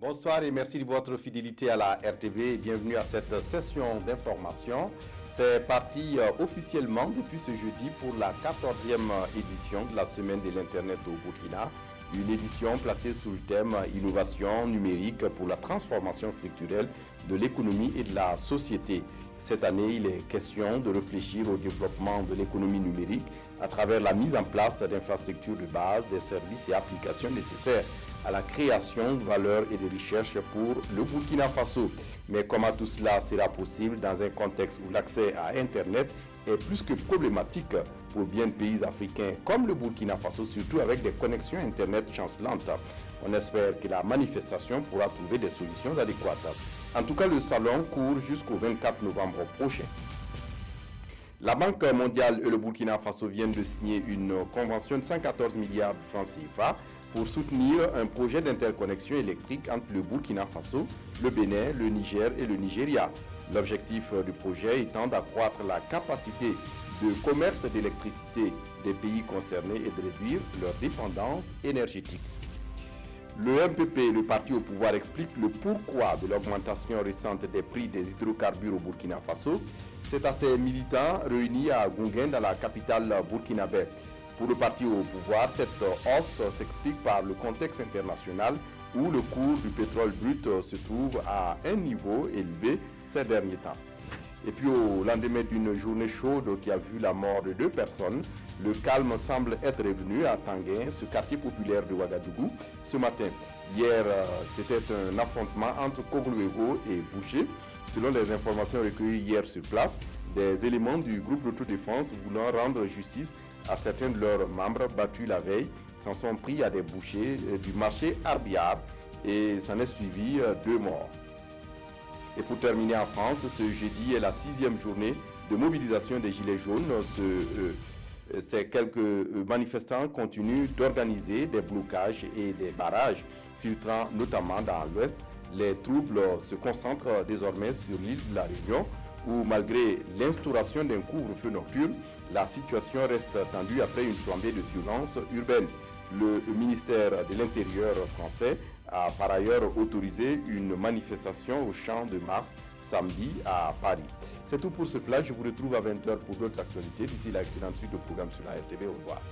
Bonsoir et merci de votre fidélité à la RTB et bienvenue à cette session d'information. C'est parti officiellement depuis ce jeudi pour la 14e édition de la Semaine de l'Internet au Burkina. Une édition placée sous le thème Innovation numérique pour la transformation structurelle de l'économie et de la société. Cette année, il est question de réfléchir au développement de l'économie numérique à travers la mise en place d'infrastructures de base, des services et applications nécessaires à la création de valeur et de recherche pour le Burkina Faso. Mais comment tout cela sera possible dans un contexte où l'accès à Internet est plus que problématique pour bien de pays africains comme le Burkina Faso, surtout avec des connexions Internet chancelantes. On espère que la manifestation pourra trouver des solutions adéquates. En tout cas, le salon court jusqu'au 24 novembre prochain. La Banque mondiale et le Burkina Faso viennent de signer une convention de 114 milliards de francs CFA pour soutenir un projet d'interconnexion électrique entre le Burkina Faso, le Bénin, le Niger et le Nigeria. L'objectif du projet étant d'accroître la capacité de commerce d'électricité des pays concernés et de réduire leur dépendance énergétique. Le MPP, le parti au pouvoir, explique le pourquoi de l'augmentation récente des prix des hydrocarbures au Burkina Faso. C'est à ces militants réunis à Gounguen, dans la capitale burkinabé. Pour le parti au pouvoir, cette hausse s'explique par le contexte international où le cours du pétrole brut se trouve à un niveau élevé ces derniers temps. Et puis au lendemain d'une journée chaude qui a vu la mort de 2 personnes, le calme semble être revenu à Tanguin, ce quartier populaire de Ouagadougou, ce matin. Hier, c'était un affrontement entre Koglouego et Boucher. Selon les informations recueillies hier sur place, des éléments du groupe d'autodéfense voulant rendre justice à certains de leurs membres battus la veille s'en sont pris à des bouchers du marché Arbiard et s'en est suivi 2 morts. Et pour terminer en France, ce jeudi est la 6e journée de mobilisation des Gilets jaunes. Ces quelques manifestants continuent d'organiser des blocages et des barrages, filtrant notamment dans l'ouest. Les troubles se concentrent désormais sur l'île de la Réunion, où malgré l'instauration d'un couvre-feu nocturne, la situation reste tendue après une flambée de violence urbaine. Le ministère de l'Intérieur français a par ailleurs autorisé une manifestation au Champ de Mars samedi à Paris. C'est tout pour ce flash. Je vous retrouve à 20 h pour d'autres actualités. D'ici là, excellente suite de programme sur la RTB. Au revoir.